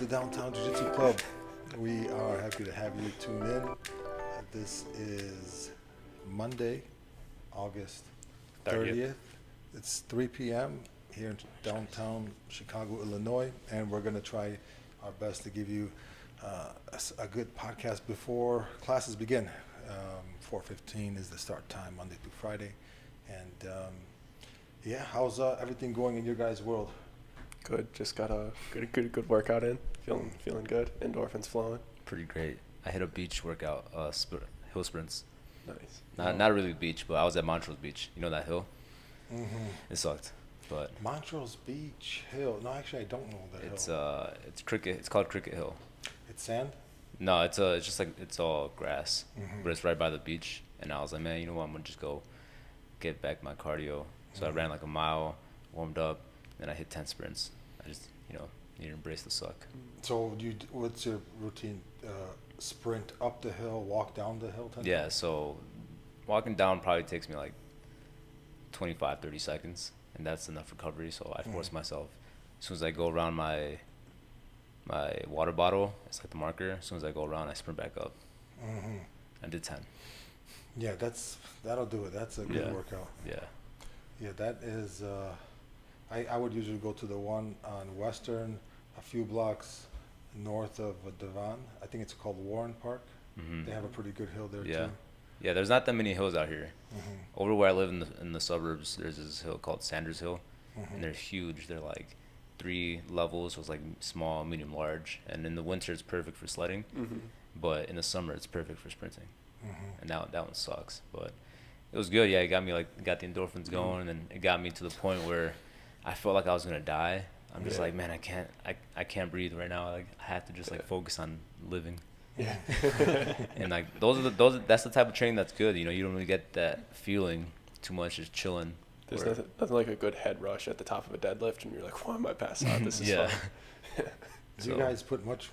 the Downtown Jiu-Jitsu Club. We are happy to have you tune in. This is Monday, August 30th. It's 3 p.m. here in downtown Chicago, Illinois, and we're going to try our best to give you a good podcast before classes begin. 4:15 is the start time, Monday through Friday. And how's everything going in your guys' world? Good. Just got a good workout in. Feeling good. Endorphins flowing. Pretty great. I hit a beach workout, hill sprints. Nice. Not really beach, but I was at Montrose Beach. You know that hill? Mm-hmm. It sucked, but Montrose Beach Hill. No, actually, I don't know that hill. It's Cricket. It's called Cricket Hill. It's sand? No, it's just like it's all grass, Mm-hmm. but it's right by the beach. And I was like, man, you know what? I'm gonna just go get back my cardio. So I ran like a mile, warmed up, then I hit 10 sprints. I just, need to embrace the suck. So what's your routine? Sprint up the hill, walk down the hill? Yeah, so walking down probably takes me like 25, 30 seconds, and that's enough recovery. So I force myself. As soon as I go around my water bottle, it's like the marker. As soon as I go around, I sprint back up. Mm-hmm. I did 10. Yeah, that'll do it. That's a good workout. Yeah. Yeah, that is. I would usually go to the one on Western, a few blocks north of Devon. I think it's called Warren Park. Mm-hmm. They have a pretty good hill there Yeah. too. Yeah, there's not that many hills out here. Mm-hmm. Over where I live in the suburbs, there's this hill called Sanders Hill, Mm-hmm. and they're huge. They're like 3 levels, so it's like small, medium, large. And in the winter, it's perfect for sledding, Mm-hmm. but in the summer, it's perfect for sprinting. Mm-hmm. And that one sucks, but it was good. Yeah, it got the endorphins going, and then it got me to the point where I felt like I was gonna die. I'm just like, man, I can't breathe right now. Like I have to just like focus on living. Yeah. And like that's the type of training that's good. You don't really get that feeling too much, just chilling. There's nothing like a good head rush at the top of a deadlift, and you're like, why am I passed out? This is Yeah. fun. Do you guys put much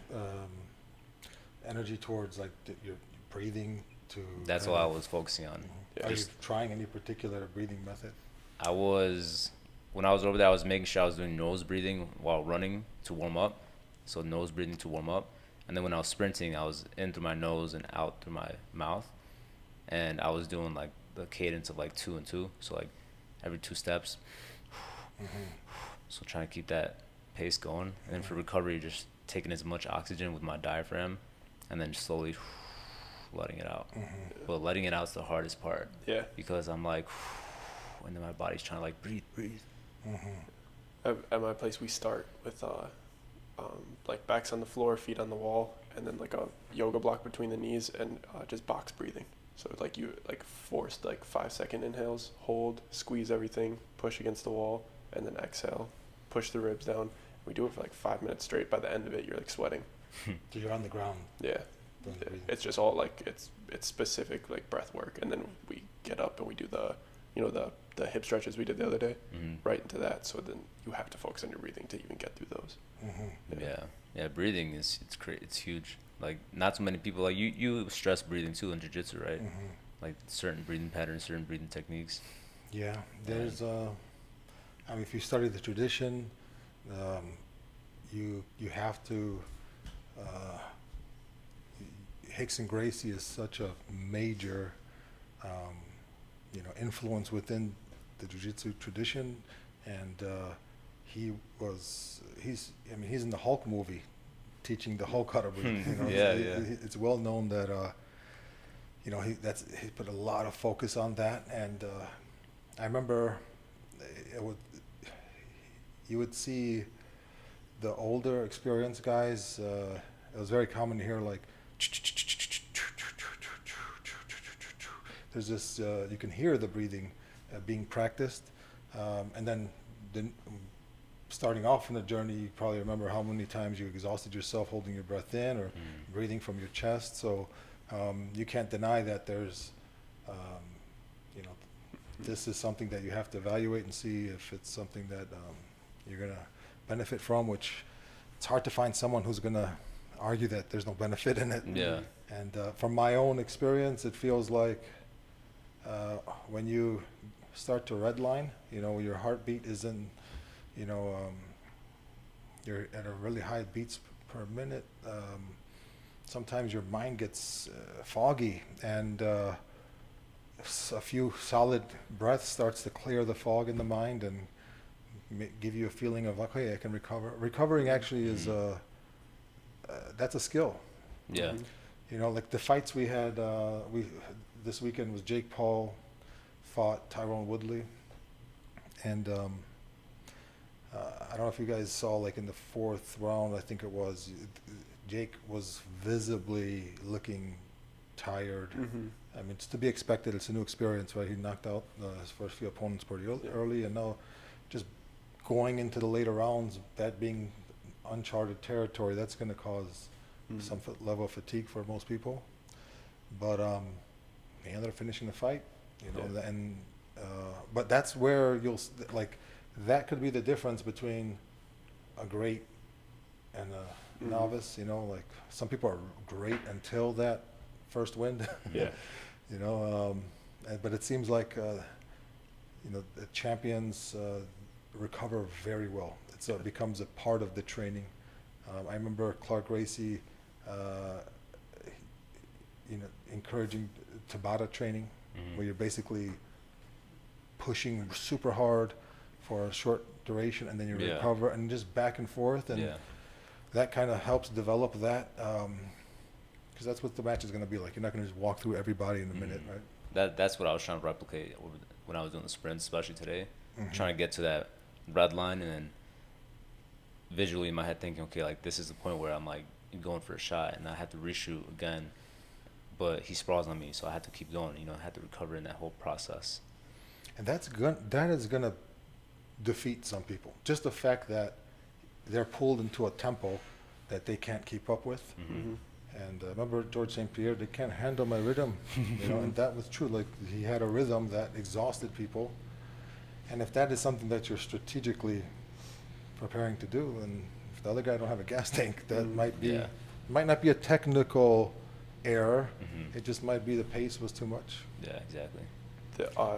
energy towards like your breathing to? That's what I was focusing on. Yeah. Are you trying any particular breathing method? When I was over there, I was making sure I was doing nose breathing while running to warm up. So nose breathing to warm up. And then when I was sprinting, I was in through my nose and out through my mouth. And I was doing like the cadence of like 2 and 2. So like every 2 steps. Mm-hmm. So trying to keep that pace going. And then for recovery, just taking as much oxygen with my diaphragm and then slowly letting it out. Mm-hmm. But letting it out is the hardest part. Yeah. Because I'm like, and then my body's trying to like breathe. Mm-hmm. At my place, we start with like backs on the floor, feet on the wall, and then like a yoga block between the knees, and just box breathing. So like you like forced like 5-second inhales, hold, squeeze everything, push against the wall, and then exhale, push the ribs down. We do it for like 5 minutes straight. By the end of it, you're like sweating. So you're on the ground. Yeah. doing the breathing. It's just all like it's specific like breath work, and then we get up and we do the the hip stretches we did the other day, right into that. So then you have to focus on your breathing to even get through those. Mm-hmm. Yeah. Breathing it's huge. Like not so many people like you stress breathing too in jiu-jitsu, right? Mm-hmm. Like certain breathing patterns, certain breathing techniques. Yeah, there's if you study the tradition, you have to. Hicks and Gracie is such a major, influence within the jiu-jitsu tradition, and he's in the Hulk movie, teaching the Hulk how to breathe. It's well known that he put a lot of focus on that, and I remember you would see the older experienced guys. It was very common to hear like. There's this, you can hear the breathing being practiced, and then starting off in the journey, you probably remember how many times you exhausted yourself holding your breath in or breathing from your chest. So you can't deny that there's, this is something that you have to evaluate and see if it's something that you're going to benefit from, which it's hard to find someone who's going to argue that there's no benefit in it. Yeah. And from my own experience, it feels like when you start to redline, your heartbeat is in, you're at a really high beats per minute. Sometimes your mind gets foggy, and a few solid breaths starts to clear the fog in the mind and give you a feeling of, okay, I can recover. Recovering actually is that's a skill. Yeah. You know, like the fights we had this weekend was Jake Paul fought Tyrone Woodley, and I don't know if you guys saw, like in the fourth round, I think it was, Jake was visibly looking tired. I mean, it's to be expected. It's a new experience, right? He knocked out his first few opponents pretty early, and now just going into the later rounds, that being uncharted territory, that's going to cause some level of fatigue for most people. But he ended up finishing the fight, you know, and but that's where you'll like that could be the difference between a great and a novice. You know, like some people are great until that first win. Yeah. You know, but it seems like you know, the champions recover very well. It becomes a part of the training. I remember Clark Gracie, you know, encouraging Tabata training, where you're basically pushing super hard for a short duration, and then you recover, and just back and forth, and that kind of helps develop that, because that's what the match is going to be like. You're not going to just walk through everybody in a minute, right? That's what I was trying to replicate when I was doing the sprints, especially today. Trying to get to that red line, and then visually in my head thinking, okay, like this is the point where I'm like going for a shot, and I have to reshoot again. But he sprawls on me, so I had to keep going. You know, I had to recover in that whole process. And that is gonna defeat some people. Just the fact that they're pulled into a tempo that they can't keep up with. And remember George St. Pierre, they can't handle my rhythm. You know, and that was true. Like, he had a rhythm that exhausted people. And if that is something that you're strategically preparing to do, and if the other guy don't have a gas tank, that might not be a technical error. It just might be the pace was too much. Yeah, exactly.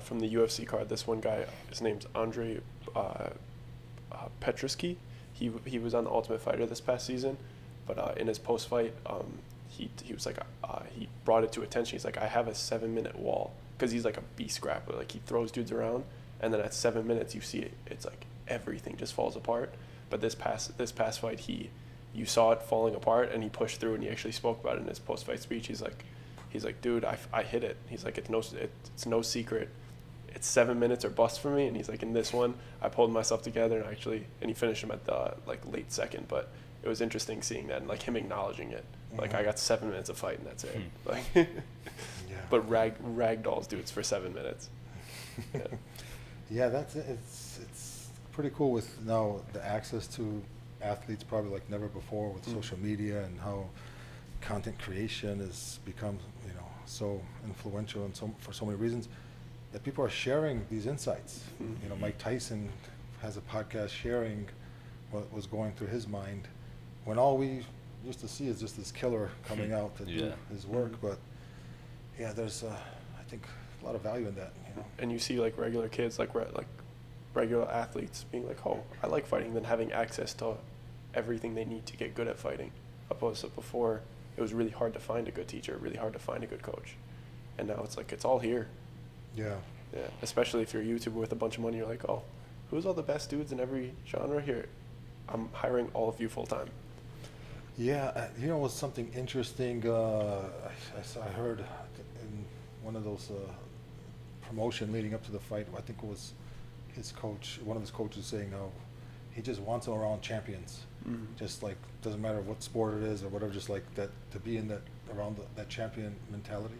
From the UFC card, this one guy, his name's Andre Petrosky. He was on the Ultimate Fighter this past season, but in his post fight, he was like, he brought it to attention. He's like, I have a 7-minute wall, because he's like a beast grappler. Like, he throws dudes around, and then at 7 minutes you see it. It's like everything just falls apart. But this past fight, you saw it falling apart, and he pushed through, and he actually spoke about it in his post fight speech. He's like, dude, I hit it. He's like, it's no secret. It's 7 minutes or bust for me. And he's like, in this one, I pulled myself together, and he finished him at the like late second. But it was interesting seeing that, and like him acknowledging it. Like, I got 7 minutes of fight, and that's it. Like, but ragdolls dudes for 7 minutes. Yeah, that's it. It's pretty cool with now the access to athletes probably like never before with social media, and how content creation has become, you know, so influential and for so many reasons, that people are sharing these insights. You know, Mike Tyson has a podcast sharing what was going through his mind, when all we used to see is just this killer coming out to do his work. But yeah, there's I think a lot of value in that, you know. And you see like regular kids, like regular athletes being like, oh, I like fighting, then having access to everything they need to get good at fighting, opposed to before it was really hard to find a good teacher, really hard to find a good coach. And now it's like, it's all here. Yeah. Especially if you're a YouTuber with a bunch of money, you're like, oh, who's all the best dudes in every genre here? I'm hiring all of you full time. Yeah, you know, it was something interesting. I heard in one of those promotion leading up to the fight, I think it was his coach, one of his coaches, saying, "Oh, he just wants them around champions. Just like, doesn't matter what sport it is or whatever, just like that, to be in that, around that champion mentality."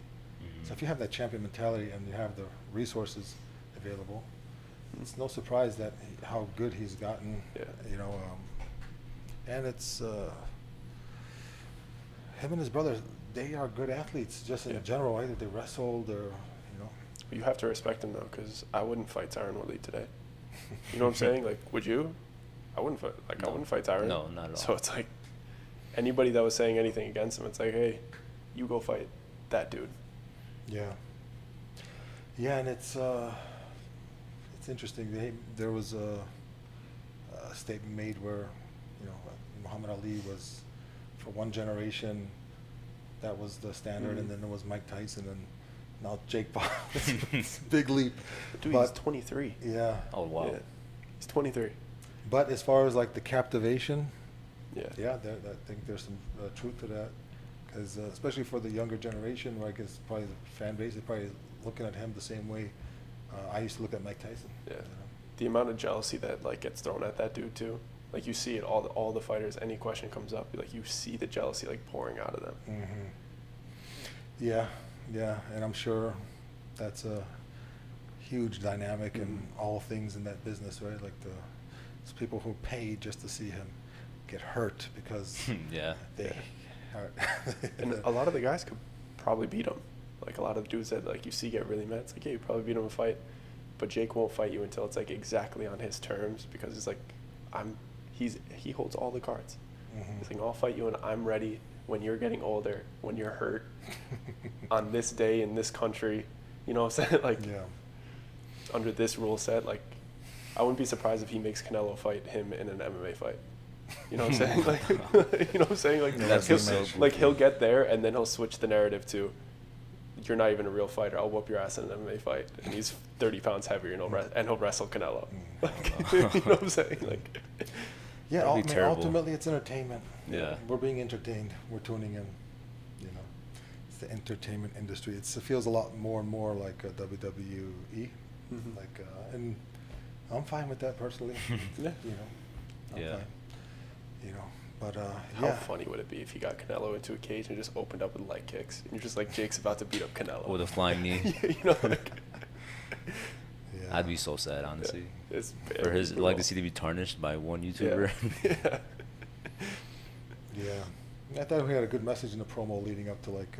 So if you have that champion mentality and you have the resources available, it's no surprise that how good he's gotten. You know, and it's him and his brother. They are good athletes, just in general. Either they wrestled or, you know. You have to respect him though, because I wouldn't fight Tyron Woodley today. You know what I'm saying? Like, would you? I wouldn't fight. Like, no. I wouldn't fight Tyron. No, not at all. So it's like, anybody that was saying anything against him, it's like, hey, you go fight that dude. Yeah, and it's interesting. There was a statement made where, you know, Muhammad Ali was for one generation, that was the standard, and Mhm. then there was Mike Tyson, and now Jake Paul. It's a big leap. Dude, But- he's 23. Yeah. Oh wow. Yeah. He's 23. But as far as like the captivation, Yeah. yeah, I think there's some truth to that, because especially for the younger generation, where I guess probably the fan base is probably looking at him the same way I used to look at Mike Tyson. Yeah. you know? The amount of jealousy that like gets thrown at that dude too. Like you see it all the fighters. Any question comes up, like you see the jealousy like pouring out of them. Mm-hmm. Yeah, yeah, and I'm sure that's a huge dynamic in Mhm. all things in that business, right? Like it's people who pay just to see him get hurt because Yeah. they are. And a lot of the guys could probably beat him. Like a lot of the dudes that like you see get really mad. It's like, yeah, you probably beat him in a fight, but Jake won't fight you until it's like exactly on his terms, because it's like he holds all the cards. Mhm. He's like, I'll fight you, and I'm ready when you're getting older, when you're hurt, on this day in this country. You know what I'm saying? Like, Yeah. under this rule set, like, I wouldn't be surprised if he makes Canelo fight him in an MMA fight. You know what I'm saying? Like, you know what I'm saying? Like, That'd he'll, be so like goofy. he'll get there, and then he'll switch the narrative to, you're not even a real fighter. I'll whoop your ass in an MMA fight, and he's 30 pounds heavier, and he'll wrestle Canelo. Like, you know what I'm saying? Like, Yeah, That'd be I mean, terrible. ultimately it's entertainment. Yeah. We're being entertained. We're tuning in. You know, it's the entertainment industry. It feels a lot more and more like WWE. Mhm. Like, and I'm fine with that personally. Yeah. You know, I'm Yeah. fine. You know, but how yeah. funny would it be if he got Canelo into a cage and just opened up with leg kicks, and you're just like, Jake's about to beat up Canelo With a flying knee. Yeah, you know, like, Yeah. I'd be so sad, honestly. it's For his brutal. legacy to be tarnished by one YouTuber. Yeah. Yeah. I thought we had a good message in the promo leading up to like,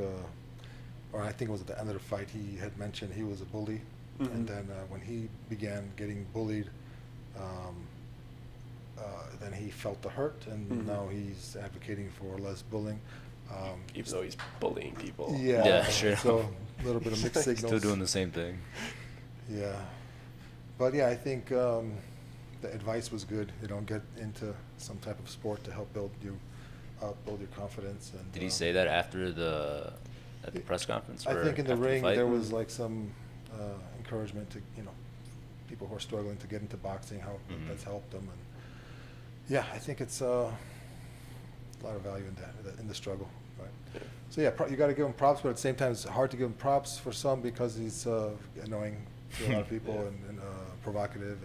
or I think it was at the end of the fight. He had mentioned he was a bully, Mhm. and then when he began getting bullied, then he felt the hurt, and Mhm. now he's advocating for less bullying. Even though he's bullying people. Yeah. Yeah, sure. So a little bit of mixed signals. Still doing the same thing. Yeah. But yeah, I think the advice was good. You don't get into some type of sport to help build you up, build your confidence. And Did he say that after at the press conference? I or think in the after ring fight? there was like some encouragement to, you know, people who are struggling to get into boxing, how Mhm. that's helped them. And yeah, I think it's a lot of value in that, in the struggle. Right. Yeah. So yeah, you got to give him props, but at the same time it's hard to give him props for some because he's annoying to a lot of people Yeah. and provocative.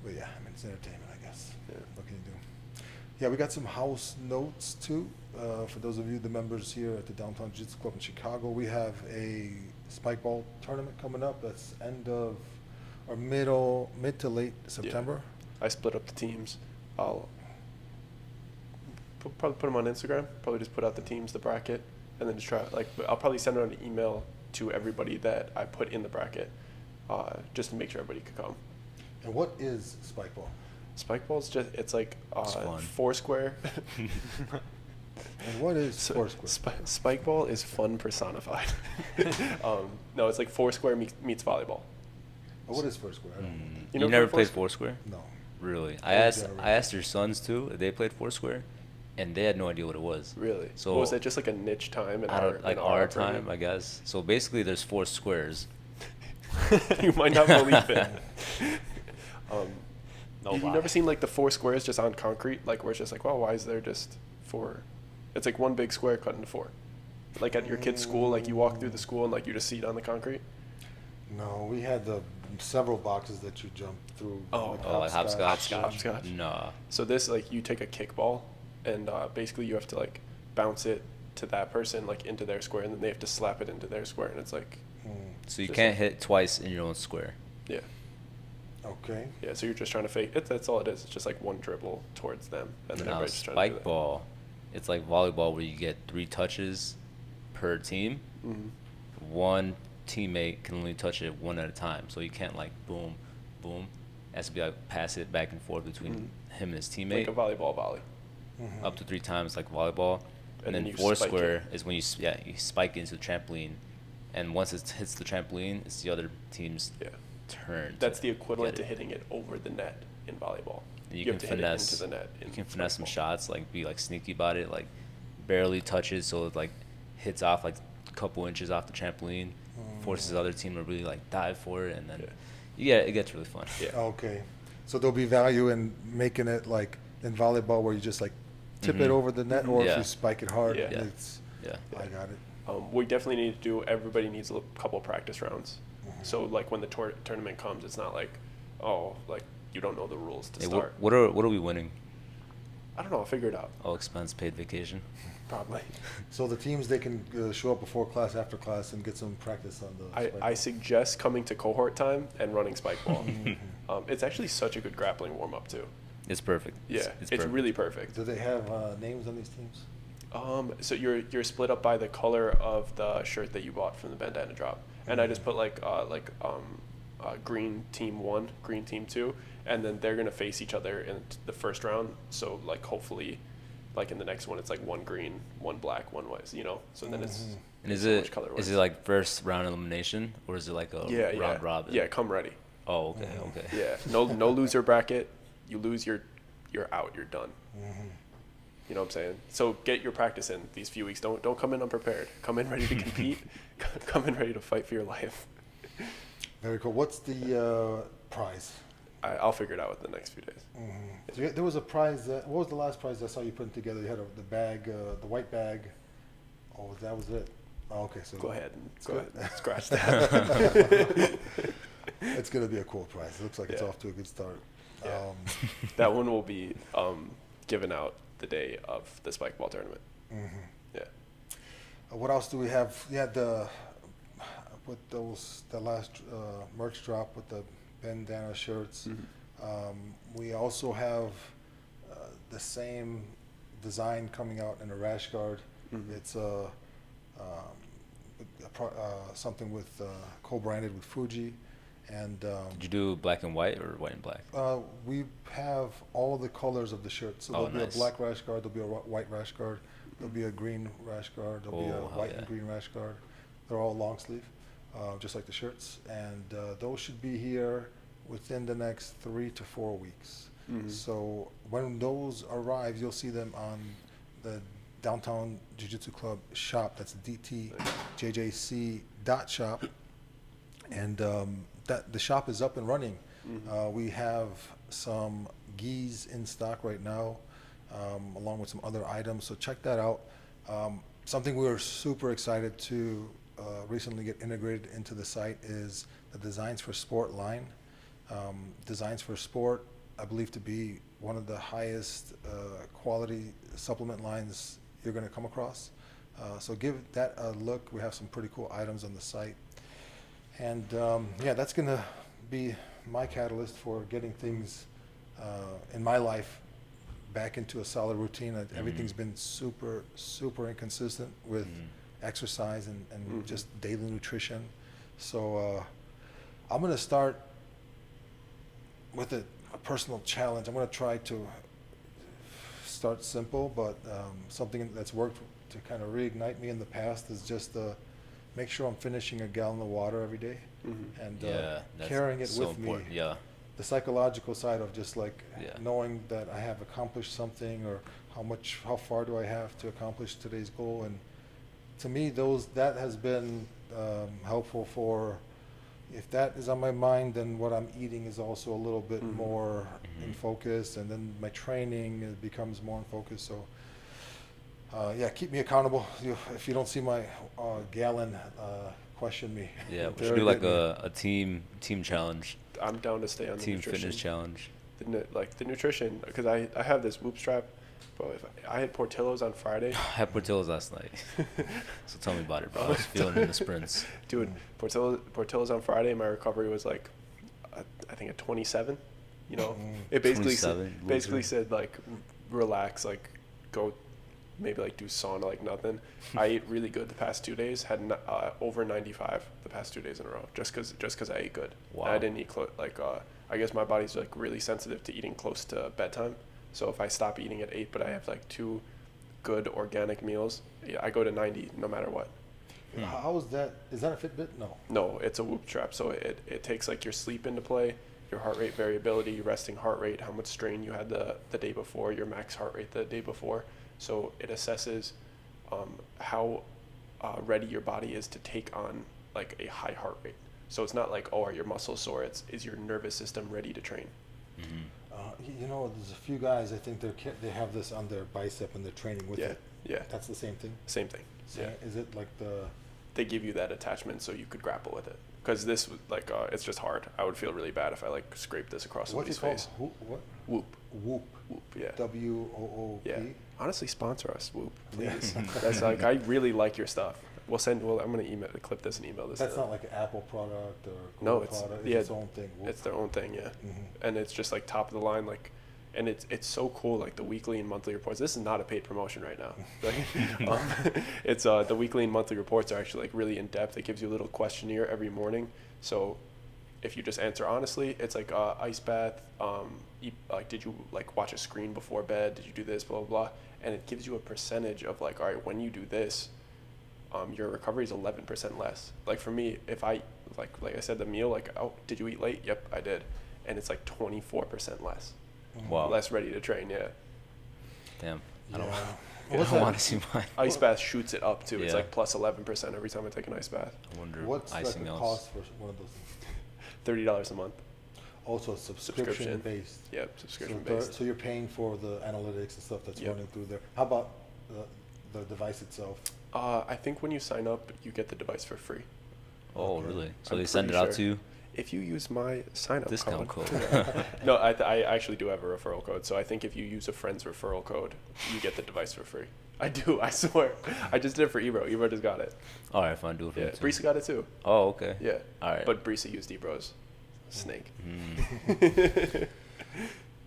But yeah, I mean, it's entertainment, I guess. Yeah. What can you do? Yeah, we got some house notes too. For those of you, the members here at the Downtown Jitsu Club in Chicago, we have a Spikeball tournament coming up. That's end of or mid to late September. I split up the teams. I'll probably put them on Instagram. Probably just put out the teams, the bracket, and then just try. Like, I'll probably send out an email to everybody that I put in the bracket, just to make sure everybody could come. And what is Spikeball? Spikeball's it's like It's fun. Foursquare. And what is So, Foursquare? Spikeball is fun personified. No, it's like Foursquare meets volleyball. Oh, what is Foursquare? I don't know. You You, never never played played Foursquare? No. Really? Old I asked generation. your sons too if they played Foursquare, and they had no idea what it was. Really? So What was that, just like a niche time in I don't like in our upbringing? time, I guess. So basically, there's 4 squares. You might not believe it. No You've lie. never seen like the 4 squares just on concrete, like where it's just like, well, why is there just 4? It's like one big square cut into 4. Like at your kid's school, like you walk through the school and like you just see it on the concrete. No, we had the several boxes that you jump through. Oh. with Oh, like hopscotch. Hopscotch. Nah. So this, like, you take a kickball and basically you have to like bounce it to that person, like into their square, and then they have to slap it into their square, and it's like, Hmm. So you Just can't like- hit twice in your own square. yeah. Okay. Yeah, so you're just trying to fake it. That's all it is. It's just like one dribble towards them, and then Now everybody's just trying to do that. Spikeball, it's like volleyball where you get 3 touches per team. Mhm. One teammate can only touch it one at a time, so you can't like boom, boom. It has to be like pass it back and forth between him and his teammate. Like a volleyball volley. Mhm. Up to 3 times like volleyball. And And, then then you Foursquare spike is when you you spike into the trampoline, and once it hits the trampoline, it's the other team's Yeah. turn. That's the equivalent get to it. hitting it over the net in volleyball. You have to hit it into the net. You can finesse some shots, like be like sneaky about it, like barely touch it, so it like hits off like a couple inches off the trampoline, forces the other team to really like dive for it, and then it gets really fun. Yeah. Okay. So there'll be value in making it like in volleyball where you just like tip it over the net, or if you spike it hard. Yeah. I got it. We definitely need to do. Everybody needs a couple of practice rounds. So like when the tournament comes, it's not like, oh, like you don't know the rules to start. What are we winning? I don't know. I'll figure it out. All expense paid vacation. Probably. So the teams, they can show up before class, after class, and get some practice on the. I suggest coming to cohort time and running spikeball. It's actually such a good grappling warm up too. It's perfect. Yeah, it's perfect. really perfect. Do they have names on these teams? So you're split up by the color of the shirt that you bought from the bandana drop, and I just put green team 1, green team 2, and then they're gonna face each other in the first round. So like hopefully, like in the next one, it's like 1 green, 1 black, 1 white. You know, so then it's. And is it like first round elimination, or is it like a round robin? Yeah, come ready. Oh, okay, okay. Yeah, no loser bracket. You lose, you're out. You're done. You know what I'm saying? So get your practice in these few weeks. Don't come in unprepared. Come in ready to compete. Come in ready to fight for your life. Very cool. What's the prize? I'll figure it out within the next few days. So there was a prize. What was the last prize I saw you putting together? You had the bag, the white bag. Oh, that was it. Oh, okay, so go ahead and scratch that. It's going to be a cool prize. It looks like it's off to a good start. Yeah. That one will be given out the day of the Spikeball tournament. Yeah. What else do we have? Yeah, with the last merch drop with the bandana shirts. We also have the same design coming out in a rash guard. It's something with co-branded with Fuji. And did you do black and white or white and black? We have all the colors of the shirt. So there'll be a black rash guard, there'll be a white rash guard, there'll be a green rash guard, there'll be a white and green rash guard. They're all long sleeve, just like the shirts. And those should be here within the next 3 to 4 weeks. So when those arrive, you'll see them on the Downtown Jiu-Jitsu Club shop. That's dtjjc.shop. And the shop is up and running. We have some gis in stock right now, along with some other items. So check that out. Something we were super excited to recently get integrated into the site is the Designs for Sport line. Designs for Sport, I believe to be one of the highest quality supplement lines you're going to come across. So give that a look. We have some pretty cool items on the site. And that's going to be my catalyst for getting things in my life back into a solid routine. Everything's been super, super inconsistent with exercise and just daily nutrition. So I'm going to start with a personal challenge. I'm going to try to start simple, but something that's worked to kind of reignite me in the past is just make sure I'm finishing a gallon of water every day, and carrying it with me. Yeah. The psychological side of just like knowing that I have accomplished something, or how far do I have to accomplish today's goal. And to me, that has been helpful for, if that is on my mind, then what I'm eating is also a little bit more in focus, and then my training becomes more in focus. So keep me accountable. If you don't see my gallon, question me. Yeah, we should do like a team challenge. I'm down to stay on the team nutrition. fitness challenge. The nutrition, because I have this Whoop strap. Bro, I had Portillo's on Friday. I had Portillo's last night. So tell me about it, bro. I was feeling in the sprints. Dude, Portillo's on Friday. My recovery was like, I think a 27. You know, it basically said like, relax, like go, maybe like do sauna like nothing. I ate really good the past 2 days. Had over 95 the past 2 days in a row. Just cause I ate good. Wow. And I didn't eat I guess my body's like really sensitive to eating close to bedtime. So if I stop eating at 8, but I have like 2 good organic meals, I go to 90 no matter what. How is that? Is that a Fitbit? No. No, it's a Whoop strap. So it takes like your sleep into play, your heart rate variability, your resting heart rate, how much strain you had the day before, your max heart rate the day before. So it assesses how ready your body is to take on like a high heart rate. So it's not like, oh, are your muscles sore? Is your nervous system ready to train? You know, there's a few guys, I think they have this on their bicep and they're training with it. Yeah. That's the same thing? Same thing. Yeah. Is it like They give you that attachment so you could grapple with it. Because this, like, it's just hard. I would feel really bad if I, like, scraped this across somebody's face. What? Whoop. Whoop. Whoop, yeah. W-O-O-P? Yeah. Honestly, sponsor us, Whoop, please. Yeah. That's like, I really like your stuff. I'm going to clip this and email this. That's not like an Apple product or no, Google product. It's its own thing. Whoop. It's their own thing, yeah. Mm-hmm. And it's just like top of the line, like, and it's so cool, like the weekly and monthly reports. This is not a paid promotion right now. Like, it's the weekly and monthly reports are actually like really in depth. It gives you a little questionnaire every morning. So if you just answer honestly, it's like ice bath. Like, did you like watch a screen before bed? Did you do this? Blah blah blah. And it gives you a percentage of like, all right, when you do this, your recovery is 11% less. Like for me, if I like I said, the meal, like, oh, did you eat late? Yep, I did. And it's like 24% less. Wow. Less ready to train, yeah. Damn. Yeah. I don't want to see mine. Ice bath shoots it up too. It's Yeah. like plus 11% every time I take an ice bath. I wonder What's like icing the else. cost for one of those? $30 a month. Also subscription based. Yep, subscription based. So you're paying for the analytics and stuff that's Yep. running through there. How about the device itself? I think when you sign up, you get the device for free. Oh, Okay. really? So I'm they send it pretty out to sure. you? If you use my sign-up Discount code. code. No, I actually do have a referral code. So I think if you use a friend's referral code, you get the device for free. I do, I swear. I just did it for Ebro. Ebro just got it. All right, fine. Do it for Yeah, me too. Brisa got it too. Oh, okay. Yeah. All right. But Brisa used Ebro's snake.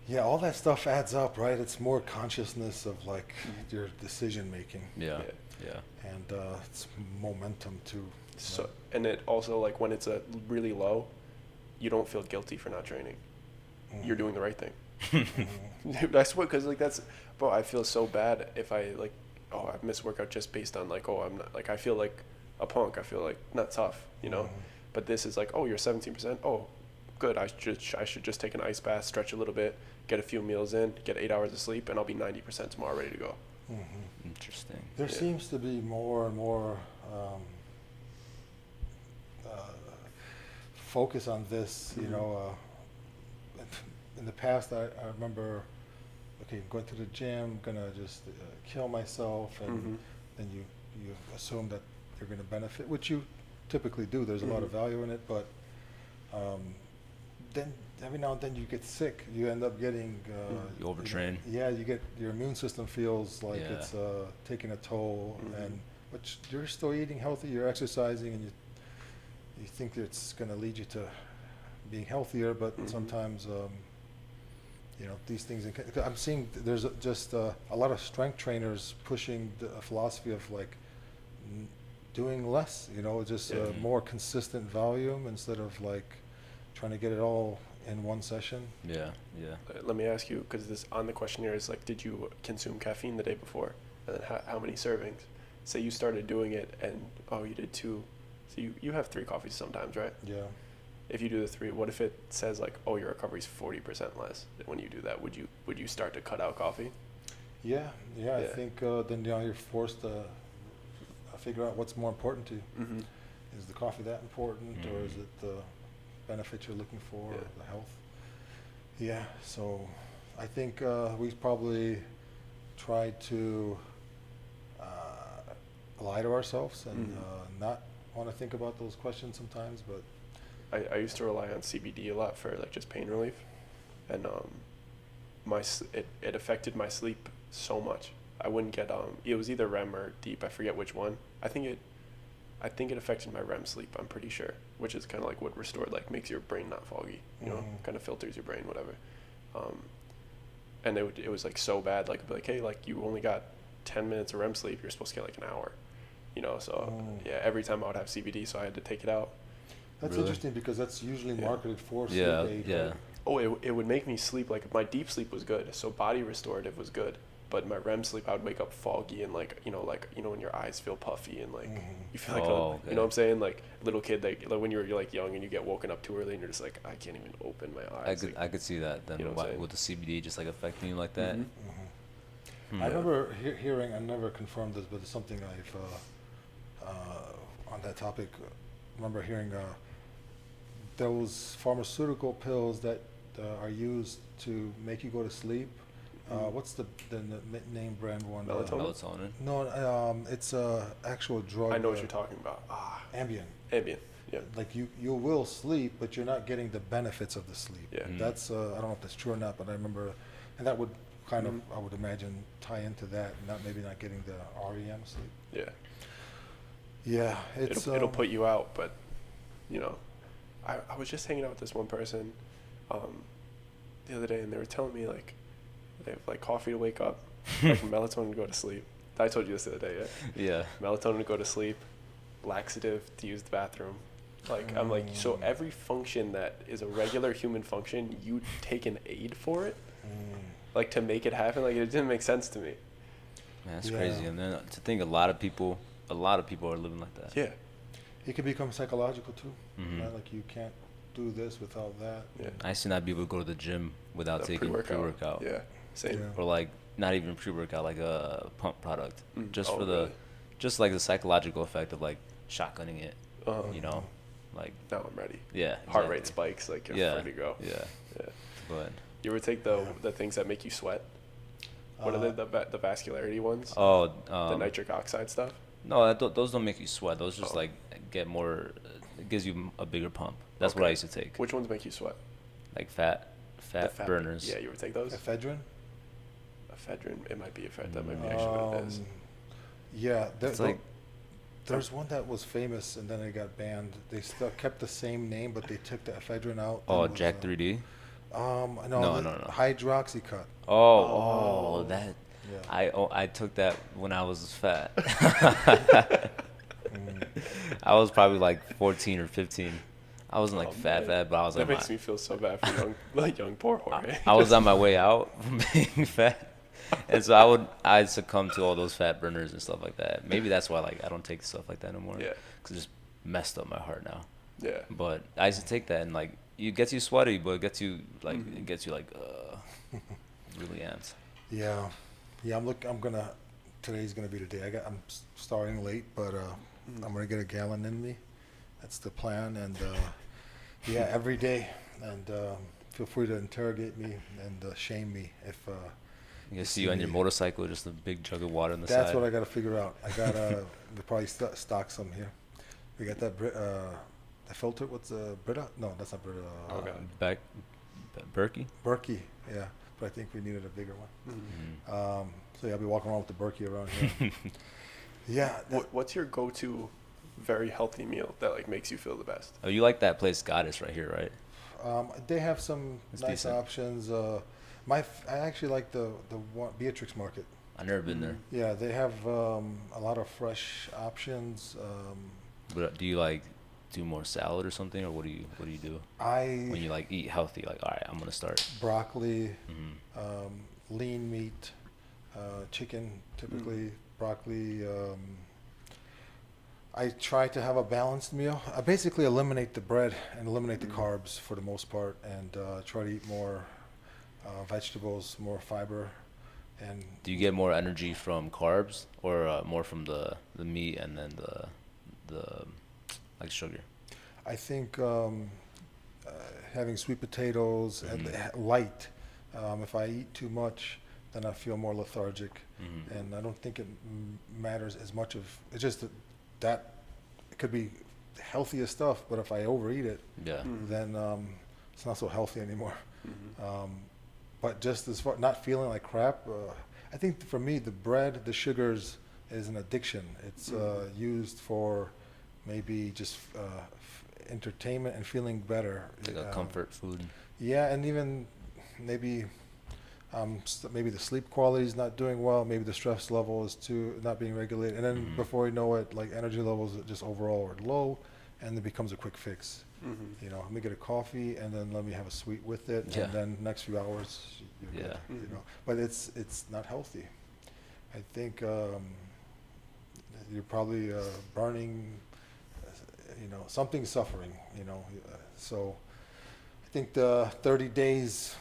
Yeah, all that stuff adds up, right? It's more consciousness of like your decision making, Yeah. Yeah. Yeah. and it's momentum too. So, and it also, like, when it's a really low, you don't feel guilty for not training. You're doing the right thing. Dude, I swear, because, like, bro, I feel so bad if I, like, oh, I've missed workout just based on, like, oh, I'm not, like, I feel like a punk. I feel like not tough, you know? But this is like, oh, you're 17%. Oh, good. I should just take an ice bath, stretch a little bit, get a few meals in, get 8 hours of sleep, and I'll be 90% tomorrow ready to go. Interesting. There Yeah. seems to be more and more focus on this. You know, in the past, I remember, okay, going to the gym, gonna just kill myself, and then you assume that you're gonna benefit, which you typically do. There's a lot of value in it, but then every now and then you get sick. You end up getting You overtrain. Yeah, you get your immune system feels like Yeah. it's taking a toll, but you're still eating healthy. You're exercising, and you think it's going to lead you to being healthier, but sometimes you know, these things. I'm seeing there's just a lot of strength trainers pushing the philosophy of like doing less. You know, just more consistent volume instead of like trying to get it all in one session. Yeah. Yeah. Let me ask you, because this on the questionnaire is like, did you consume caffeine the day before? And then how many servings? Say you started doing it and, oh, you did 2. So you have 3 coffees sometimes, right? Yeah. If you do the 3, what if it says like, oh, your recovery's 40% less? When you do that, would you start to cut out coffee? Yeah. I think then you're forced to figure out what's more important to you. Is the coffee that important, or is it the benefit you're looking for, or the health? Yeah, so I think we probably try to lie to ourselves and not want to think about those questions sometimes, but I used to rely on CBD a lot for like just pain relief, and it affected my sleep so much. I wouldn't get it was either REM or deep, I forget which one. I think it affected my REM sleep, I'm pretty sure, which is kind of like what restored, like makes your brain not foggy, you know, kind of filters your brain, whatever. And it was like so bad, like, be like, hey, like you only got 10 minutes of REM sleep, you're supposed to get like an hour, you know. So yeah, every time I would have CBD, so I had to take it out. that's Really? interesting because that's usually marketed for sleep Yeah. aid, Yeah. right? Oh, it would make me sleep, like my deep sleep was good, so body restorative was good, but my REM sleep, I would wake up foggy and like when your eyes feel puffy and like you feel like okay. you know what I'm saying, like little kid, like when you're like young and you get woken up too early and you're just like, I can't even open my eyes. I could see that then. You know what I'm saying? With the CBD just like affecting you like that. I remember hearing, I never confirmed this, but it's something I've on that topic. Remember hearing those pharmaceutical pills that are used to make you go to sleep. What's the name brand one? Melatonin? Melatonin. No, it's a actual drug. I know what you're talking about. Ambien. Ambien. Yeah. Like you will sleep, but you're not getting the benefits of the sleep. Yeah. That's I don't know if that's true or not, but I remember, and that would kind of, I would imagine, tie into that, maybe not getting the REM sleep. Yeah. Yeah, It'll put you out, but I was just hanging out with this one person the other day, and they were telling me like they have like coffee to wake up, like melatonin to go to sleep. I told you this the other day, yeah? Yeah. Melatonin to go to sleep, laxative to use the bathroom. Like I'm like, so every function that is a regular human function, you take an aid for it, like to make it happen. Like it didn't make sense to me. Man, that's crazy. And then to think a lot of people are living like that. Yeah. It can become psychological too. Right? Like you can't do this without that. Yeah. I used to not be able to go to the gym without taking pre-workout. Yeah. Same. Yeah. Or like not even pre-workout, like a pump product, just for really? just like the psychological effect of like shotgunning it. You know, like now I'm ready. Yeah. Heart rate spikes, like you're ready to go. Yeah. Yeah. But You ever take the things that make you sweat? What are they, the vascularity ones? oh, the nitric oxide stuff? no, those don't make you sweat. Those just like get more. It gives you a bigger pump. That's what I used to take. Which ones make you sweat? Like fat burners. Yeah, you ever take those? Ephedrine? Ephedrine. It might be ephedrine. That might be actually what it is. Yeah, It's like there's one that was famous and then it got banned. They still kept the same name, but they took the ephedrine out. Jack 3D. No. Hydroxycut. That. Yeah. I took that when I was fat. I was probably like 14 or 15. I wasn't like fat, but I was that like. Makes me feel so bad for young poor Jorge. I was on my way out from being fat, and so I'd succumb to all those fat burners and stuff like that. Maybe that's why like I don't take stuff like that no more. Yeah. Cause it just messed up my heart now. Yeah. But I used to take that and like it gets you sweaty, but it gets you like really amped. Yeah. Today's gonna be the day. I'm starting late, but I'm gonna get a gallon in me. That's the plan, and every day. And feel free to interrogate me and shame me if. You can see you on your motorcycle, just a big jug of water on the side. That's what I gotta figure out. I gotta we'll probably stock some here. We got that the filter. What's Brita? No, that's not Brita. Berkey. Berkey, yeah. But I think we needed a bigger one. So yeah, I'll be walking around with the Berkey around here. Yeah. What's your go-to very healthy meal that like makes you feel the best? Oh, you like that place Goddess right here, right? They have some nice decent options. I actually like the one, Beatrix Market. I've never been there. Yeah, they have a lot of fresh options. But do you like do more salad or something, or what do you do? When you like eat healthy, like all right, I'm gonna start broccoli, lean meat, chicken, typically broccoli. I try to have a balanced meal. I basically eliminate the bread and eliminate the carbs for the most part, and try to eat more vegetables, more fiber. And do you get more energy from carbs or more from the meat and then the like sugar? I think having sweet potatoes and light. If I eat too much, then I feel more lethargic, and I don't think it matters as much of. It's just that it could be healthiest stuff, but if I overeat it, then it's not so healthy anymore. But just as far not feeling like crap, I think for me the bread, the sugars is an addiction. It's used for maybe just entertainment and feeling better. Like a comfort food. Yeah, and even maybe maybe the sleep quality is not doing well. Maybe the stress level is not being regulated, and then before you know it, like energy levels just overall are low, and it becomes a quick fix. You know, let me get a coffee and then let me have a sweet with it, and then next few hours, you're good, you know. But it's not healthy. I think you're probably burning, something suffering, so I think the 30 days,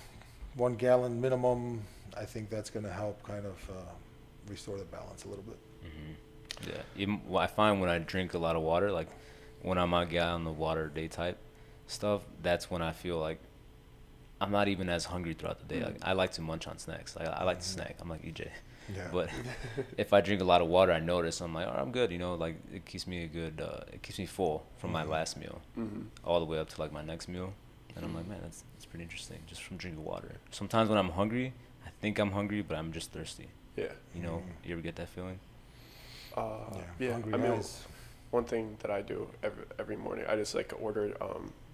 1 gallon minimum, I think that's going to help kind of restore the balance a little bit. Yeah, even I find when I drink a lot of water, like when I'm a guy on the water day type stuff, that's when I feel like I'm not even as hungry throughout the day. Like I like to munch on snacks. I like to snack. I'm like EJ. Yeah. But if I drink a lot of water, I notice I'm like, oh, I'm good. Like it keeps me it keeps me full from my last meal all the way up to like my next meal. And I'm like, man, that's pretty interesting just from drinking water. Sometimes when I'm hungry, I think I'm hungry, but I'm just thirsty. Yeah. You ever get that feeling? Yeah. Hungry I mean, eyes. one thing that I do every morning, I just like order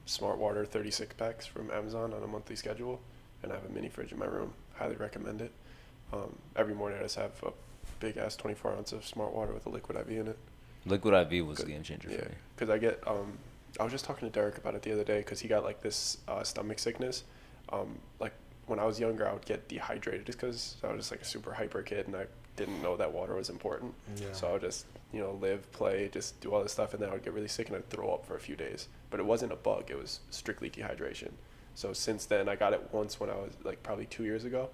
Smart Water 36 packs from Amazon on a monthly schedule, and I have a mini fridge in my room. Highly recommend it. Every morning I just have a big ass 24 ounce of Smart Water with a liquid IV in it. Liquid IV was a game changer for me. Because I get I was just talking to Derek about it the other day because he got like this stomach sickness. Like when I was younger, I would get dehydrated just because I was just like a super hyper kid and I didn't know that water was important. Yeah. So I would just live, play, just do all this stuff, and then I would get really sick and I'd throw up for a few days. But it wasn't a bug; it was strictly dehydration. So since then, I got it once when I was like probably 2 years ago,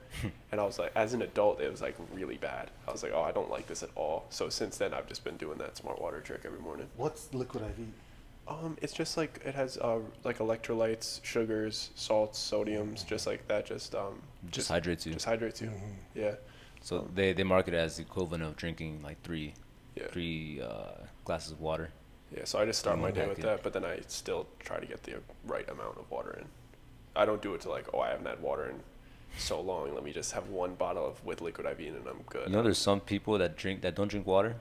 and I was like, as an adult, it was like really bad. I was like, oh, I don't like this at all. So since then, I've just been doing that Smart Water trick every morning. What's liquid IV? It's just like it has like electrolytes, sugars, salts, sodiums, just like that. Just hydrates you. Just hydrates you. Yeah. So they market it as the equivalent of drinking like three glasses of water. Yeah. So I just start my day with that, but then I still try to get the right amount of water in. I don't do it to like, oh, I haven't had water in so long. Let me just have one bottle with liquid IV in it and I'm good. There's some people that don't drink water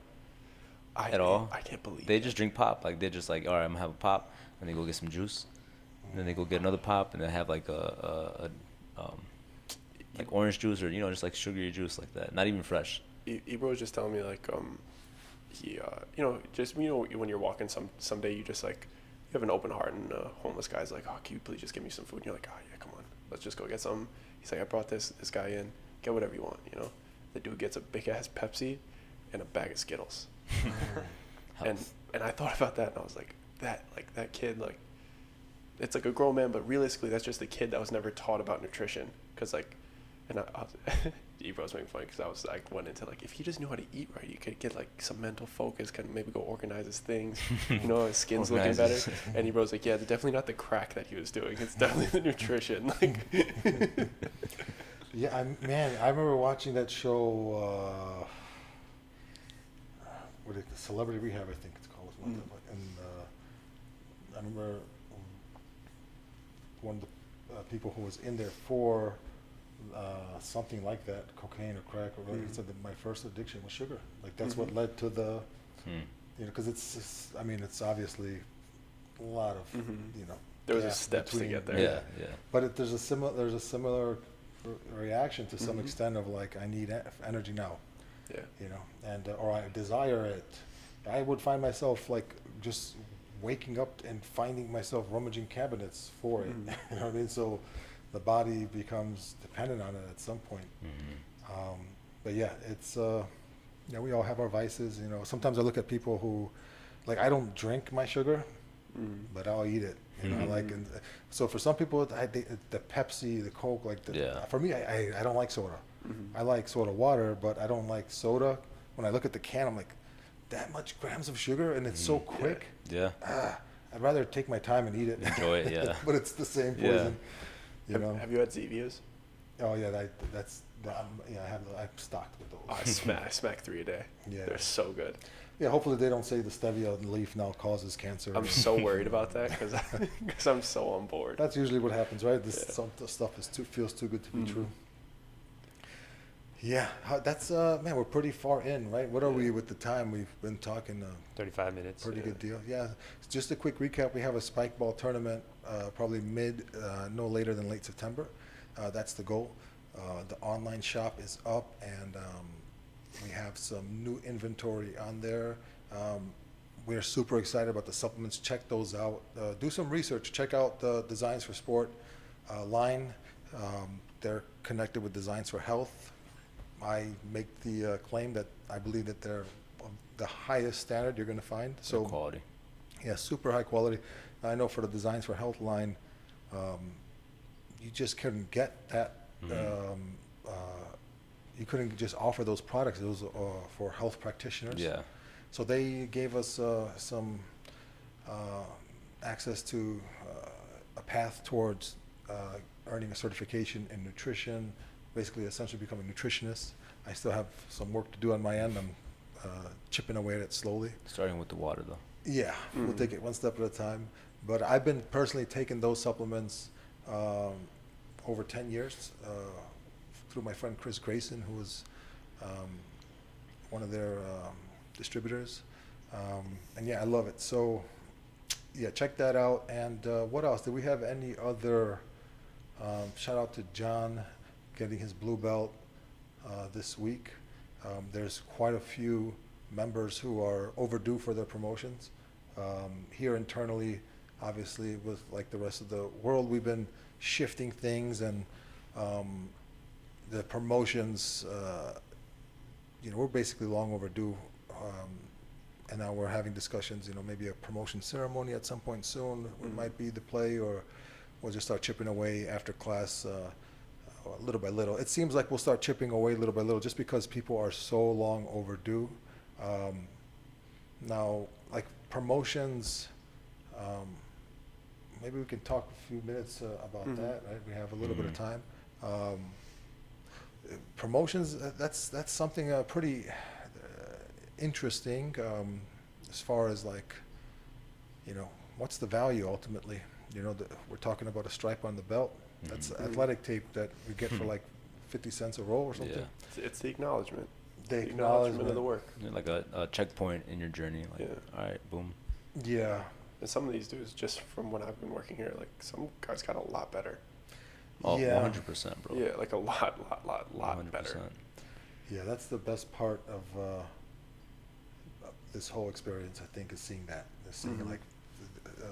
at all. I can't believe they just drink pop. Like they're just like, all right, I'm gonna have a pop, and they go get some juice, and then they go get another pop, and they have like like orange juice or just like sugary juice like that. Not even fresh. Ebro was just telling me like he just when you're walking someday you just like you have an open heart and a homeless guy's like, oh, can you please just give me some food? And you're like, oh yeah, come on, let's just go get some. He's like, I brought this guy in, get whatever you want. The dude gets a big ass Pepsi and a bag of Skittles. and I thought about that and I was like, that kid, like it's like a grown man, but realistically that's just a kid that was never taught about nutrition. Because like, and I was Ebro was making fun because I went into like, if he just knew how to eat right, he could get like some mental focus, can maybe go organize his things, his skin's looking better. And Ebro's like, yeah, it's definitely not the crack that he was doing, it's definitely the nutrition. Like Yeah, I remember watching that show, what is it, Celebrity Rehab, I think it's called. And I remember one of the people who was in there for something like that, cocaine or crack or whatever. He said that my first addiction was sugar. Like that's what led to the, because it's obviously a lot of, there was steps to get there. Yeah. But there's a similar reaction to some extent of like, I need energy now. Yeah. And or I desire it. I would find myself like just waking up and finding myself rummaging cabinets for it. You know what I mean? So the body becomes dependent on it at some point. But yeah, it's we all have our vices. Sometimes I look at people who, like, I don't drink my sugar, but I'll eat it. I like, and so for some people, the Pepsi, the Coke, like, for me, I don't like soda. I like soda water, but I don't like soda. When I look at the can, I'm like, that much grams of sugar, and it's so quick. Yeah. I'd rather take my time and eat it. Enjoy it, yeah. But it's the same poison. Have you had Zevias? Oh yeah, I'm stocked with those. Oh, I smack 3 a day. Yeah, they're so good. Yeah, hopefully they don't say the stevia leaf now causes cancer. I'm so worried about that because I'm so on board. That's usually what happens, right? Some stuff feels too good to be true. Yeah, that's man, we're pretty far in, right? What are we with the time? We've been talking 35 minutes. Pretty good deal. Yeah, just a quick recap. We have a Spikeball tournament, probably no later than late September. That's the goal. The online shop is up, and we have some new inventory on there. We're super excited about the supplements. Check those out. Do some research. Check out the Designs for Sport line. They're connected with Designs for Health. I make the claim that I believe that they're of the highest standard you're going to find. So quality. yeah, super high quality. I know for the Designs for Health line, you just couldn't get that. You couldn't just offer those products. It was for health practitioners. Yeah. So they gave us some access to a path towards earning a certification in nutrition, basically essentially becoming a nutritionist. I still have some work to do on my end. I'm chipping away at it slowly. Starting with the water, though. Yeah, we'll take it one step at a time. But I've been personally taking those supplements over 10 years through my friend Chris Grayson, who was one of their distributors. And yeah, I love it. So yeah, check that out. And what else? Did we have any other? Shout out to John getting his blue belt this week. There's quite a few members who are overdue for their promotions. Here internally, obviously, with like the rest of the world, we've been shifting things, and the promotions, we're basically long overdue. And now we're having discussions, maybe a promotion ceremony at some point soon might be the play, or we'll just start chipping away after class little by little. It seems like we'll start chipping away little by little just because people are so long overdue. Now, like promotions, maybe we can talk a few minutes about that, right? We have a little bit of time. Promotions, that's something pretty interesting as far as like, what's the value ultimately? We're talking about a stripe on the belt. That's athletic tape that we get for like 50 cents a roll or something. Yeah. It's the acknowledgement. The acknowledgement of the work. Like a checkpoint in your journey. Like, all right, boom. Yeah. And some of these dudes, just from when I've been working here, like some guys got a lot better. Oh, yeah. 100%, bro. Yeah, like a lot 100%. better. Yeah, that's the best part of this whole experience, I think, is seeing that. Seeing like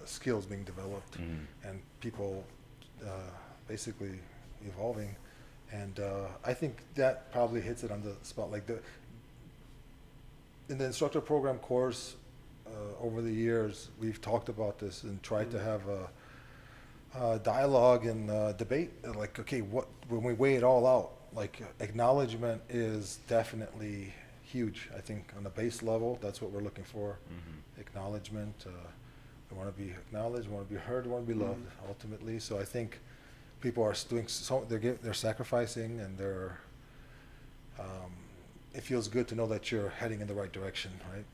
skills being developed and people basically evolving. And I think that probably hits it on the spot. Like in the instructor program course, over the years, we've talked about this and tried to have a dialogue and debate. Like, okay, when we weigh it all out, like acknowledgement is definitely huge. I think on the base level, that's what we're looking for. Acknowledgement. We want to be acknowledged. We want to be heard. We want to be loved. Ultimately, so I think people are doing so. They're sacrificing, and they're. It feels good to know that you're heading in the right direction, right?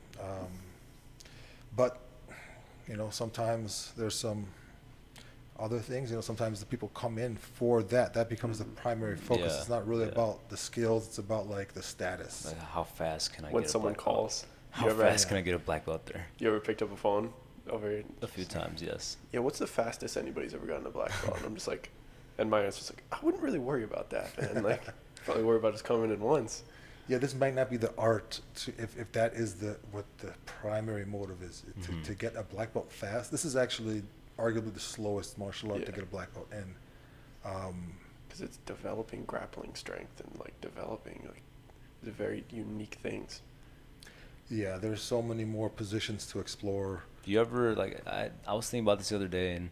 But sometimes there's some other things. Sometimes the people come in for that. That becomes the primary focus. Yeah. It's not really about the skills. It's about like the status. Like how fast can I When get someone a black belt? calls. How fast can I get a black belt there? You ever picked up a phone over here? A few times, yes. Yeah, what's the fastest anybody's ever gotten a black belt? And I'm just like, and my answer's like, I wouldn't really worry about that, man. Like, probably worry about just coming in once. Yeah, this might not be the art if that is what the primary motive is to get a black belt fast. This is actually arguably the slowest martial art to get a black belt in. Because it's developing grappling strength and like developing like the very unique things. Yeah, there's so many more positions to explore. Do you ever I was thinking about this the other day, and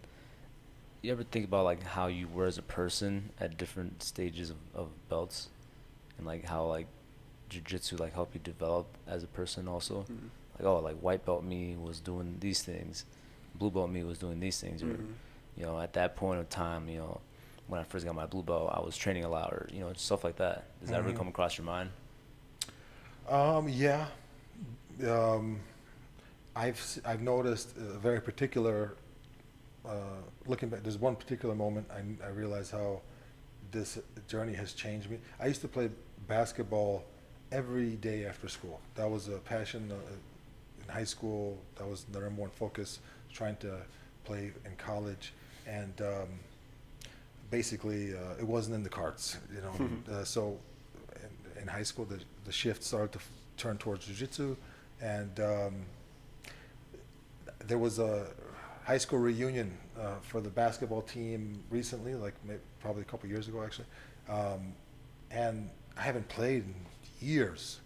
you ever think about like how you were as a person at different stages of belts, and like how like jiu-jitsu like helped you develop as a person also? Like white belt me was doing these things, blue belt me was doing these things, or at that point of time, when I first got my blue belt, I was training a lot, or stuff like that. Does that ever come across your mind? Yeah. I've noticed a very particular, looking back, there's one particular moment I realized how this journey has changed me. I used to play basketball every day after school. That was a passion in high school. That was the number one focus, trying to play in college. And basically, it wasn't in the cards, so in high school, the shift started to turn towards jiu-jitsu. And there was a high school reunion for the basketball team recently, like probably a couple years ago, actually. And I haven't played in years,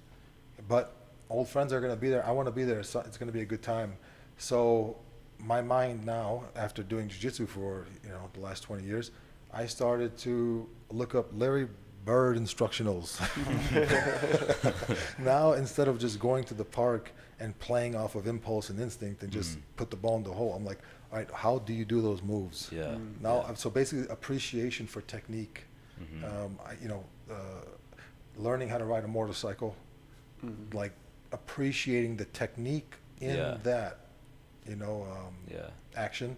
but old friends are going to be there. I want to be there. So it's going to be a good time. So my mind now, after doing jiu-jitsu for, the last 20 years, I started to look up Larry Bird instructionals. Now, instead of just going to the park and playing off of impulse and instinct and just put the ball in the hole, I'm like, all right, how do you do those moves? Yeah. Now, so basically appreciation for technique. Learning how to ride a motorcycle, like appreciating the technique in that, action.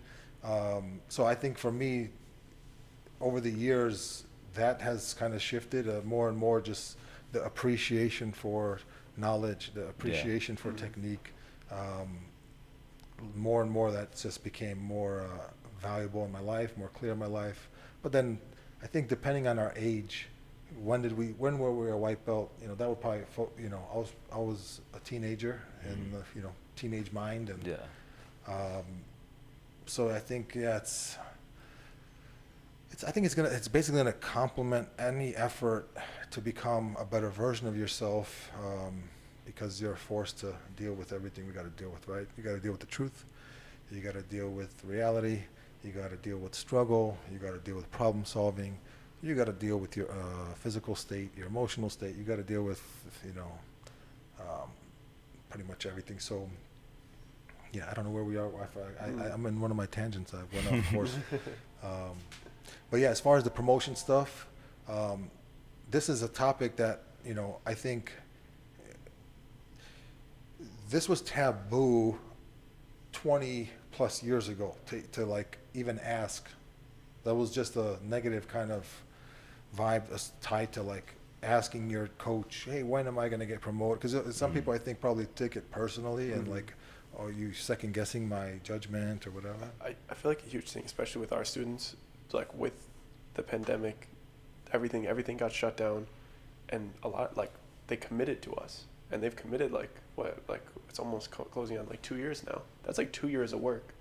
So I think for me, over the years, that has kind of shifted more and more, just the appreciation for knowledge, the appreciation for technique. More and more that just became more valuable in my life, more clear in my life. But then I think depending on our age, when were we a white belt? That would probably, I was a teenager in the, teenage mind. And so I think, it's basically gonna complement any effort to become a better version of yourself, because you're forced to deal with everything we got to deal with, right? You got to deal with the truth, you got to deal with reality, you got to deal with struggle, you got to deal with problem solving, you got to deal with your physical state, your emotional state, you got to deal with, pretty much everything. So I don't know where we are. I'm in one of my tangents. I went off course. But as far as the promotion stuff, this is a topic that, I think this was taboo 20 plus years ago to like even ask. That was just a negative kind of vibe tied to like asking your coach, hey, when am I going to get promoted? Because some people I think probably take it personally and like, oh, you second guessing my judgment or whatever. I feel like a huge thing, especially with our students, like with the pandemic, everything got shut down, and a lot, like, they committed to us, and they've committed like it's almost closing on like 2 years now. That's like 2 years of work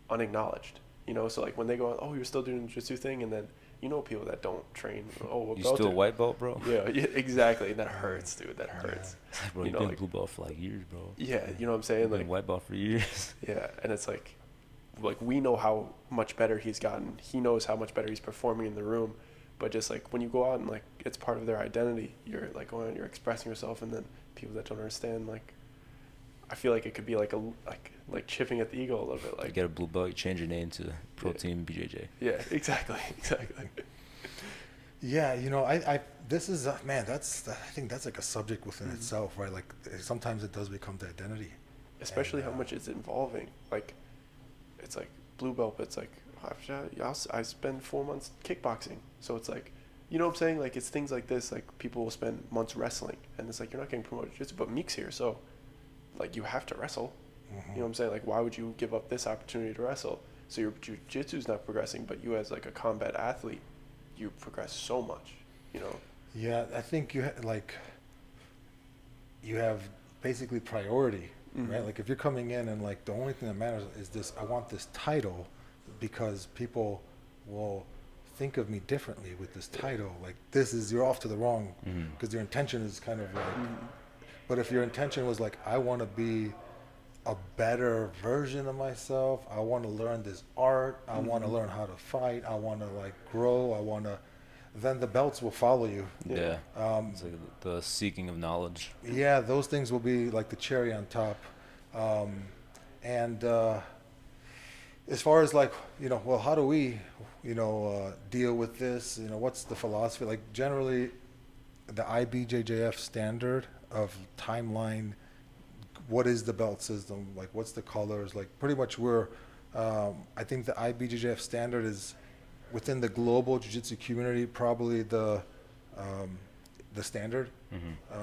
unacknowledged, so like when they go, oh, you're still doing the jiu-jitsu thing, and then people that don't train, oh, you still a white belt, bro? Yeah, exactly. That hurts, dude. That hurts. Bro, you've been blue belt for like years, bro. Yeah, you know what I'm saying? You've been white belt for years. Yeah, and it's like we know how much better he's gotten. He knows how much better he's performing in the room. But just like when you go out and like it's part of their identity, you're like going out and you're expressing yourself, and then people that don't understand, like, I feel like it could be like like chipping at the ego a little bit. Like, you get a blue belt, you change your name to Protein BJJ. Yeah, exactly. Yeah, I this is man, I think that's like a subject within itself, right? Like sometimes it does become the identity, especially how much it's involving. Like, it's like blue belt, but it's like I spend 4 months kickboxing, so it's like, you know what I'm saying? Like, it's things like this. Like, people will spend months wrestling, and it's like, you're not getting promoted to jiu-jitsu, but Meek's here, so like you have to wrestle. You know what I'm saying? Like, why would you give up this opportunity to wrestle? So your jiu-jitsu's not progressing, but you as like a combat athlete, you progress so much, Yeah, I think you have basically priority, right? Like if you're coming in and like the only thing that matters is this, I want this title because people will think of me differently with this title. Like you're off to the wrong, because your intention is kind of like, but if your intention was like, I want to be a better version of myself, I want to learn this art, I want to learn how to fight, I want to like grow, then the belts will follow you. Yeah. It's like the seeking of knowledge. Yeah, those things will be like the cherry on top. As far as like, well, how do we, deal with this? What's the philosophy? Like generally the IBJJF standard of timeline, what is the belt system? Like, what's the colors? Like, pretty much I think the IBJJF standard is within the global jiu-jitsu community, probably the standard.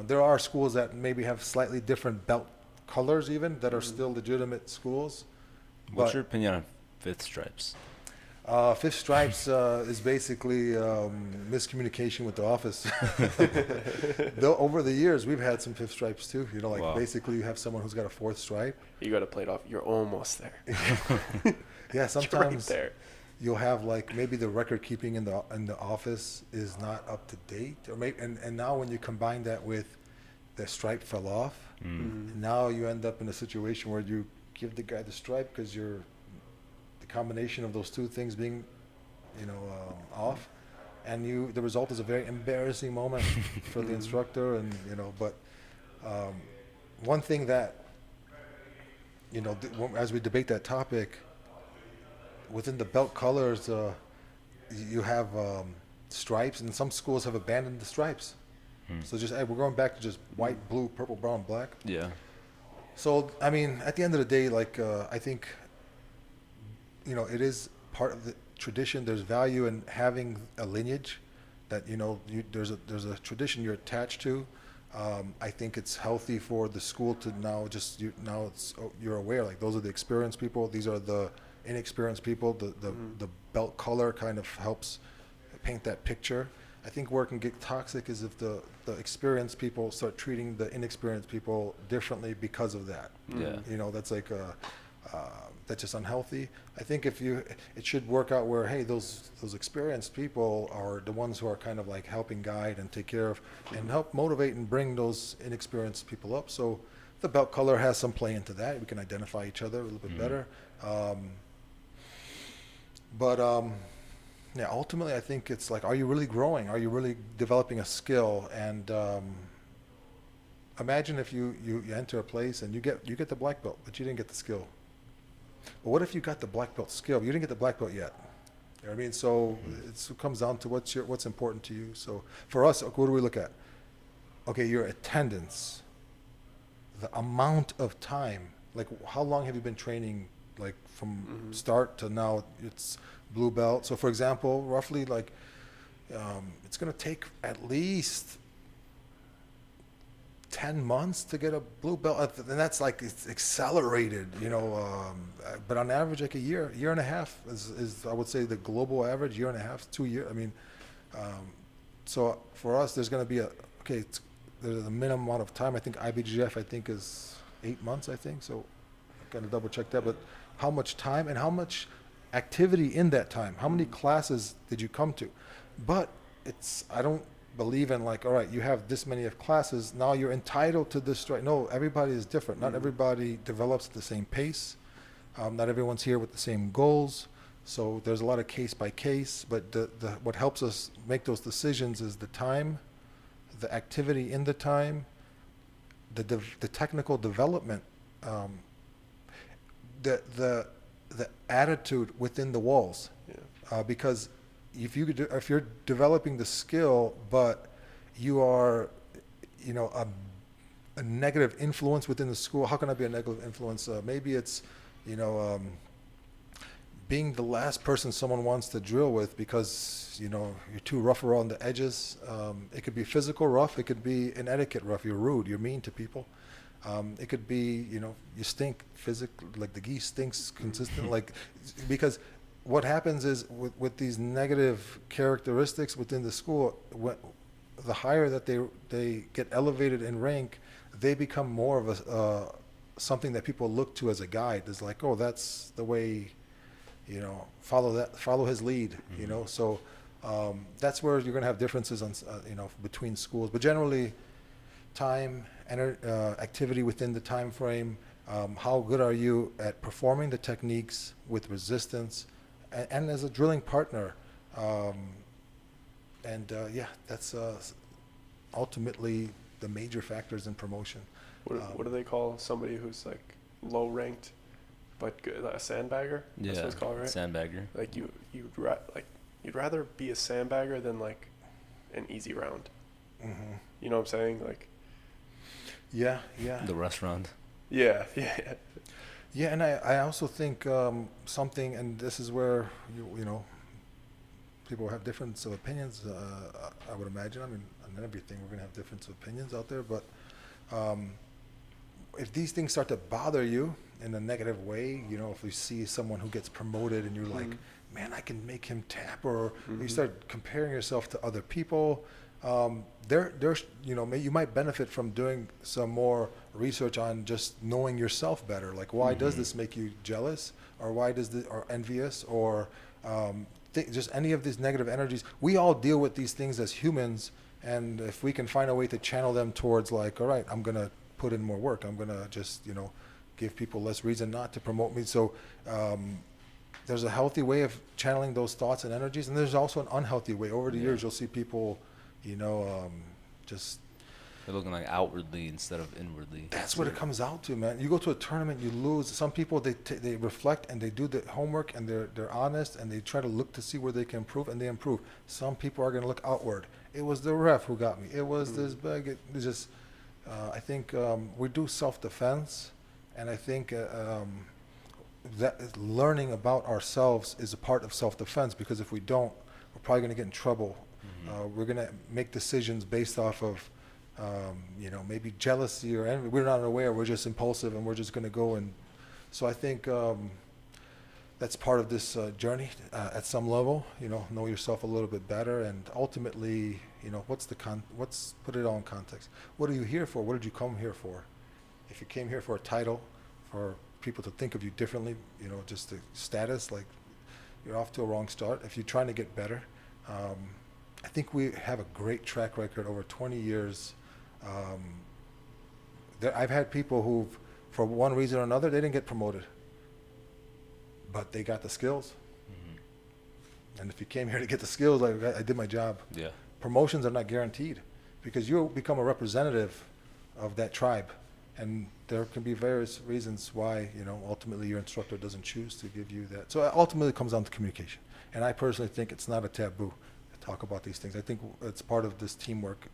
There are schools that maybe have slightly different belt colors even that are still legitimate schools. What's your opinion on fifth stripes? Fifth stripes is basically miscommunication with the office. Though over the years, we've had some fifth stripes too. Basically you have someone who's got a 4th stripe. You got to play it off. You're almost there. Yeah, sometimes. You're right there. you'll have like maybe the record keeping in the office is not up to date, or maybe and now when you combine that with the stripe fell off, now you end up in a situation where you give the guy the stripe because you're the combination of those two things being, off, and the result is a very embarrassing moment for the instructor, and but one thing that as we debate that topic, within the belt colors, you have stripes, and some schools have abandoned the stripes. So just, hey, we're going back to just white, blue, purple, brown, black. Yeah. So, I mean, at the end of the day, like, I think, it is part of the tradition. There's value in having a lineage that, there's a tradition you're attached to. I think it's healthy for the school to now you're aware, like, those are the experienced people. These are the inexperienced people. The belt color kind of helps paint that picture. I think where it can get toxic is if the experienced people start treating the inexperienced people differently because of that. Yeah. That's like that's just unhealthy. I think it should work out where, hey, those experienced people are the ones who are kind of like helping guide and take care of and help motivate and bring those inexperienced people up. So the belt color has some play into that. We can identify each other a little bit better. Yeah, ultimately, I think it's like, are you really growing? Are you really developing a skill? And imagine if you enter a place and you get the black belt, but you didn't get the skill. But what if you got the black belt skill, but you didn't get the black belt yet? You know what I mean? So it comes down to what's important to you. So for us, what do we look at? Okay, your attendance, the amount of time, like how long have you been training, like from start to now? It's blue belt. So for example, roughly like it's going to take at least 10 months to get a blue belt, and that's like it's accelerated, but on average, like a year and a half is I would say the global average, year and a half, 2 years. I mean, so for us, there's going to be there's a minimum amount of time. I think IBGF is 8 months, I think. So I've got to double check that. But how much time and how much activity in that time? How many classes did you come to? But I don't believe in like, all right, you have this many of classes, now you're entitled to this strike. No, everybody is different. Not everybody develops at the same pace. Not everyone's here with the same goals. So there's a lot of case by case, but what helps us make those decisions is the time, the activity in the time, the technical development, the attitude within the walls. Because if you're developing the skill, but you are, a negative influence within the school, how can I be a negative influence? Maybe it's, being the last person someone wants to drill with because, you're too rough around the edges. It could be physical rough. It could be an etiquette rough. You're rude. You're mean to people. It could be, you stink physically, like the geese stinks consistent, like, because what happens is with these negative characteristics within the school, the higher that they get elevated in rank, they become more of something that people look to as a guide. It's like, oh, that's the way, follow his lead, So that's where you're going to have differences on, between schools. But generally, time, activity within the time frame, how good are you at performing the techniques with resistance, and as a drilling partner, that's ultimately the major factors in promotion. What do they call somebody who's like low ranked, but good, a sandbagger? Yeah, that's what it's called, right? Sandbagger. Like you'd rather be a sandbagger than like an easy round. Mm-hmm. You know what I'm saying? Like. Yeah. The restaurant. Yeah. Yeah, and I also think something, and this is where people have difference of opinions. I would imagine. I mean, on everything we're gonna have difference of opinions out there. But if these things start to bother you in a negative way, if you see someone who gets promoted and you're like, man, I can make him tap, or you start comparing yourself to other people, there's you might benefit from doing some more research on just knowing yourself better. Like, why does this make you jealous, or why does this, or envious, or just any of these negative energies? We all deal with these things as humans, and if we can find a way to channel them towards, like, all right, I'm gonna put in more work. I'm gonna just give people less reason not to promote me. So there's a healthy way of channeling those thoughts and energies, and there's also an unhealthy way. Over the years, you'll see people, just they're looking like outwardly instead of inwardly. That's what it comes out to, man. You go to a tournament, you lose. Some people, they reflect and they do the homework, and they're honest, and they try to look to see where they can improve, and they improve. Some people are going to look outward. It was the ref who got me. It was this bag. It's just, I think we do self-defense, and I think that learning about ourselves is a part of self-defense, because if we don't, we're probably going to get in trouble. We're going to make decisions based off of maybe jealousy or envy. We're not aware. We're just impulsive, and we're just going to go. And so I think that's part of this journey at some level. Know yourself a little bit better, and ultimately, what's put it all in context. What are you here for? What did you come here for? If you came here for a title, for people to think of you differently, just the status, like, you're off to a wrong start. If you're trying to get better, I think we have a great track record over 20 years. I've had people who, for one reason or another, they didn't get promoted, but they got the skills. And if you came here to get the skills, like, I did my job. Yeah. Promotions are not guaranteed, because you'll become a representative of that tribe, and there can be various reasons why ultimately your instructor doesn't choose to give you that. So ultimately it comes down to communication, and I personally think it's not a taboo to talk about these things. I think it's part of this teamwork.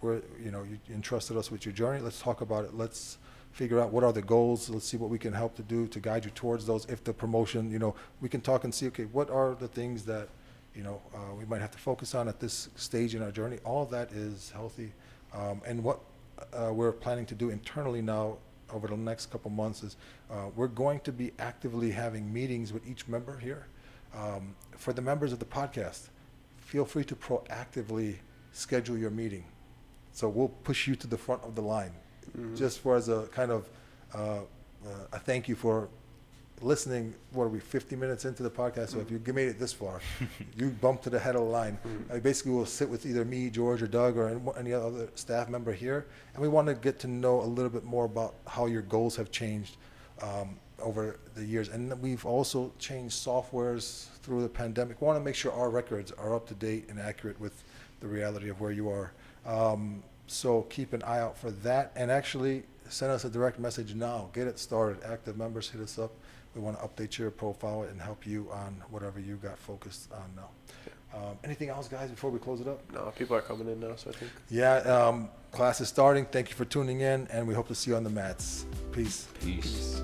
You entrusted us with your journey. Let's talk about it. Let's figure out what are the goals. Let's see what we can help to do to guide you towards those. If the promotion, we can talk and see, okay, what are the things that we might have to focus on at this stage in our journey. All of that is healthy, and what we're planning to do internally now over the next couple months is we're going to be actively having meetings with each member here. For the members of the podcast, feel free to proactively schedule your meeting. So we'll push you to the front of the line, just for as a kind of a thank you for listening. What are we, 50 minutes into the podcast? So if you made it this far, you bumped to the head of the line. Basically, we'll sit with either me, George, or Doug, or any other staff member here, and we want to get to know a little bit more about how your goals have changed over the years. And we've also changed softwares through the pandemic. We want to make sure our records are up to date and accurate with the reality of where you are. So keep an eye out for that, and actually send us a direct message now. Get it started. Active members, hit us up. We want to update your profile and help you on whatever you got focused on now. Anything else, guys, before we close it up? No, people are coming in now, so I think. Yeah, class is starting. Thank you for tuning in, and we hope to see you on the mats. Peace. Peace.